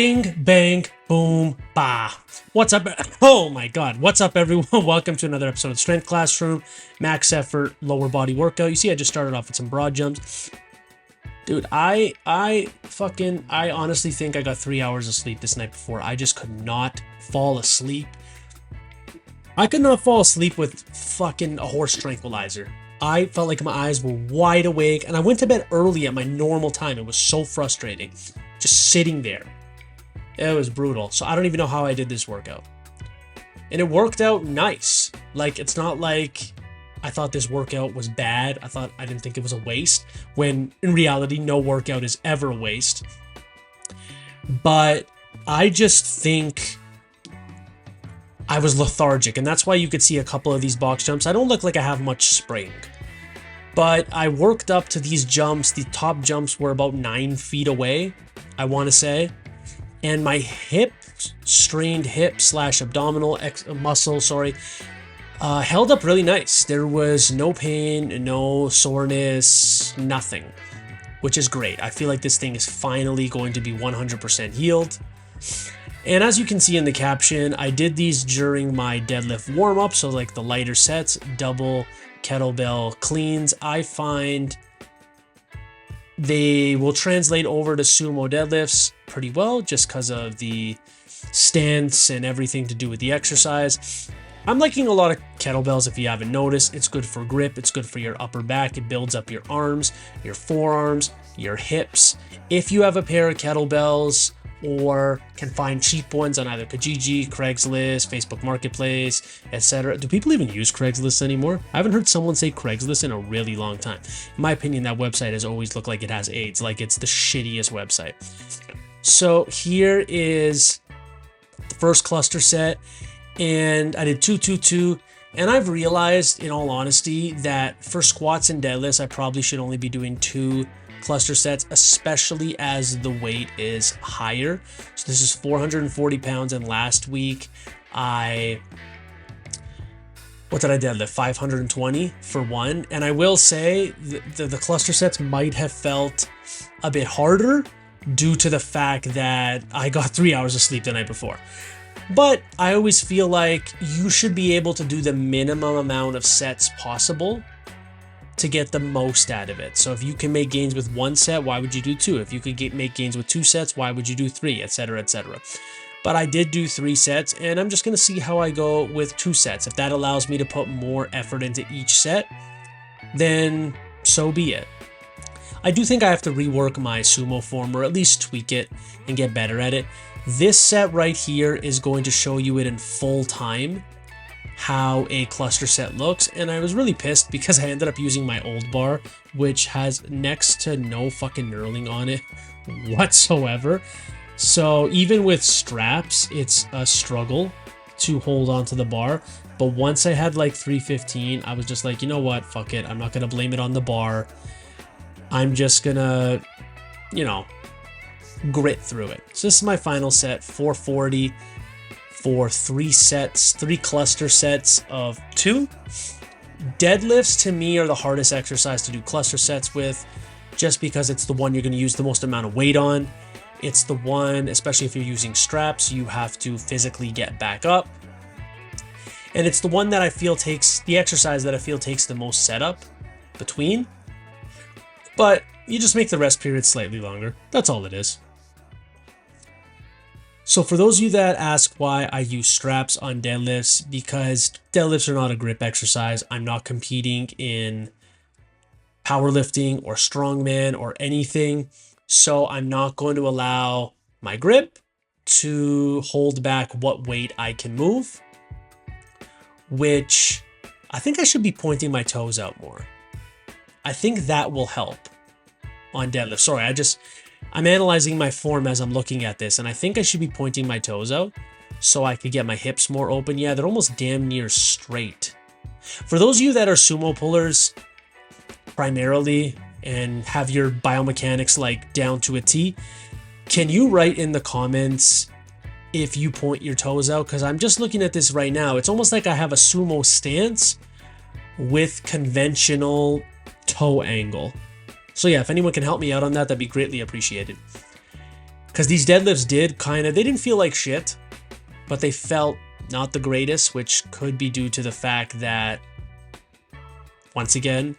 Bing, bang, boom, bah. What's up? Oh my God. What's up, everyone? Welcome to another episode of Strength Classroom. Max effort, lower body workout. You see, I just started off with some broad jumps. Dude, I honestly think I got 3 hours of sleep this night before. I just could not fall asleep. I could not fall asleep with fucking a horse tranquilizer. I felt like my eyes were wide awake, and I went to bed early at my normal time. It was so frustrating. Just sitting there. It was brutal. So I don't even know how I did this workout. And it worked out nice. Like, it's not like I thought this workout was bad. I didn't think it was a waste, when in reality, no workout is ever a waste. But I just think I was lethargic, and that's why you could see a couple of these box jumps. I don't look like I have much spring, but I worked up to these jumps. The top jumps were about 9 feet away, I want to say. And my strained hip / abdominal muscle, held up really nice. There was no pain, no soreness, nothing, which is great. I feel like this thing is finally going to be 100% healed. And as you can see in the caption, I did these during my deadlift warm-up, so like the lighter sets, double kettlebell cleans. I find they will translate over to sumo deadlifts pretty well, just because of the stance and everything to do with the exercise. I'm liking a lot of kettlebells. If you haven't noticed, it's good for grip, it's good for your upper back, it builds up your arms, your forearms, your hips. If you have a pair of kettlebells, or can find cheap ones on either Kijiji, Craigslist, Facebook Marketplace, etc. Do people even use Craigslist anymore? I haven't heard someone say Craigslist in a really long time. In my opinion, that website has always looked like it has AIDS, like it's the shittiest website. So here is the first cluster set, and I did 2, 2, 2, and I've realized, in all honesty, that for squats and deadlifts, I probably should only be doing 2 cluster sets, especially as the weight is higher. So this is 440 pounds, and last week what did I deadlift? 520 for one. And I will say the cluster sets might have felt a bit harder due to the fact that I got 3 hours of sleep the night before. But I always feel like you should be able to do the minimum amount of sets possible to get the most out of it. So if you can make gains with 1 set, why would you do 2? If you could make gains with 2 sets, why would you do 3, etc., etc. But I did do 3 sets, and I'm just going to see how I go with 2 sets. If that allows me to put more effort into each set, then so be it. I do think I have to rework my sumo form, or at least tweak it and get better at it. This set right here is going to show you it in full time, how a cluster set looks, and I was really pissed because I ended up using my old bar, which has next to no fucking knurling on it whatsoever. So even with straps, it's a struggle to hold onto the bar. But once I had like 315, I was just like, you know what, fuck it, I'm not gonna blame it on the bar. I'm just gonna, grit through it. So this is my final set, 440 for 3 cluster sets of 2. Deadlifts to me are the hardest exercise to do cluster sets with, just because it's the one you're going to use the most amount of weight on. It's the one, especially if you're using straps, you have to physically get back up. And it's the one that I feel takes the most setup between. But you just make the rest period slightly longer. That's all it is. So for those of you that ask why I use straps on deadlifts, because deadlifts are not a grip exercise. I'm not competing in powerlifting or strongman or anything. So I'm not going to allow my grip to hold back what weight I can move, which I think I should be pointing my toes out more. I think that will help on deadlift. Sorry, I'm analyzing my form as I'm looking at this, and I think I should be pointing my toes out so I could get my hips more open. Yeah, they're almost damn near straight. For those of you that are sumo pullers primarily and have your biomechanics like down to a T, can you write in the comments if you point your toes out? Because I'm just looking at this right now. It's almost like I have a sumo stance with conventional toe angle. So yeah, if anyone can help me out on that, that'd be greatly appreciated. Because these deadlifts they didn't feel like shit, but they felt not the greatest, which could be due to the fact that, once again,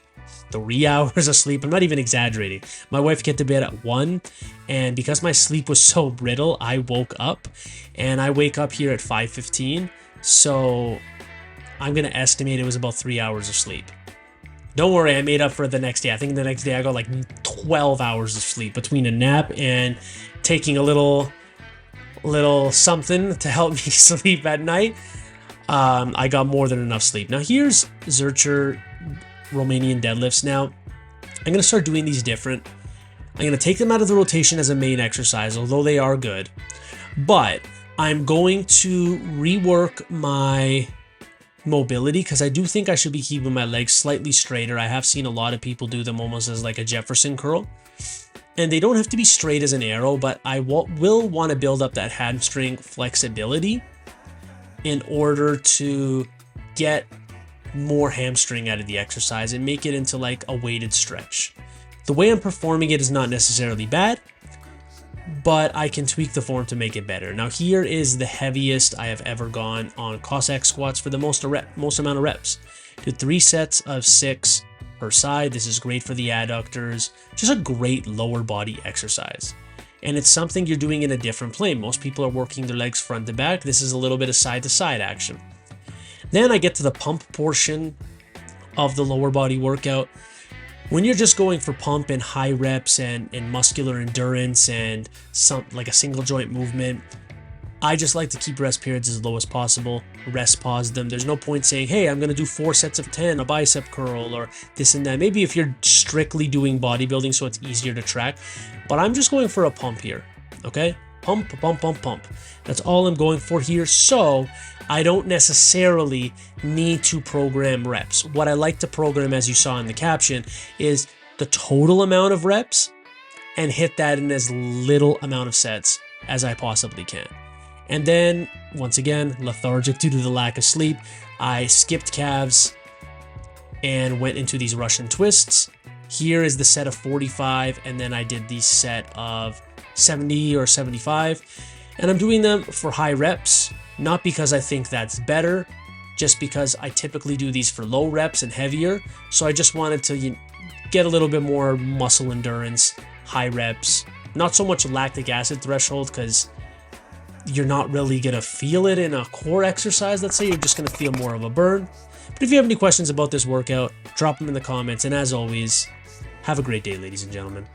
3 hours of sleep. I'm not even exaggerating. My wife get to bed at 1, and because my sleep was so brittle, I woke up, and I wake up here at 5:15, so I'm going to estimate it was about 3 hours of sleep. Don't worry, I made up for it the next day. I think the next day I got like 12 hours of sleep between a nap and taking a little something to help me sleep at night. I got more than enough sleep. Now here's Zercher Romanian deadlifts. Now I'm going to start doing these different. I'm going to take them out of the rotation as a main exercise, although they are good. But I'm going to rework my mobility because I do think I should be keeping my legs slightly straighter. I have seen a lot of people do them almost as like a Jefferson curl. And they don't have to be straight as an arrow, but I will want to build up that hamstring flexibility in order to get more hamstring out of the exercise and make it into like a weighted stretch. The way I'm performing it is not necessarily bad, but I can tweak the form to make it better. Now here is the heaviest I have ever gone on Cossack squats for the most amount of reps. Did 3 sets of 6 per side. This is great for the adductors. Just a great lower body exercise. And it's something you're doing in a different plane. Most people are working their legs front to back. This is a little bit of side to side action. Then I get to the pump portion of the lower body workout. When you're just going for pump and high reps and muscular endurance and like a single joint movement, I just like to keep rest periods as low as possible, rest pause them. There's no point saying, hey, I'm going to do 4 sets of 10, a bicep curl or this and that. Maybe if you're strictly doing bodybuilding so it's easier to track, but I'm just going for a pump here, okay? Pump, pump, pump, pump. That's all I'm going for here. So I don't necessarily need to program reps. What I like to program, as you saw in the caption, is the total amount of reps and hit that in as little amount of sets as I possibly can. And then, once again, lethargic due to the lack of sleep, I skipped calves and went into these Russian twists. Here is the set of 45, and then I did the set of 70 or 75. And I'm doing them for high reps, not because I think that's better, just because I typically do these for low reps and heavier. So I just wanted to get a little bit more muscle endurance, high reps, not so much lactic acid threshold, because you're not really going to feel it in a core exercise. Let's say you're just going to feel more of a burn. But if you have any questions about this workout, drop them in the comments. And as always, have a great day, ladies and gentlemen.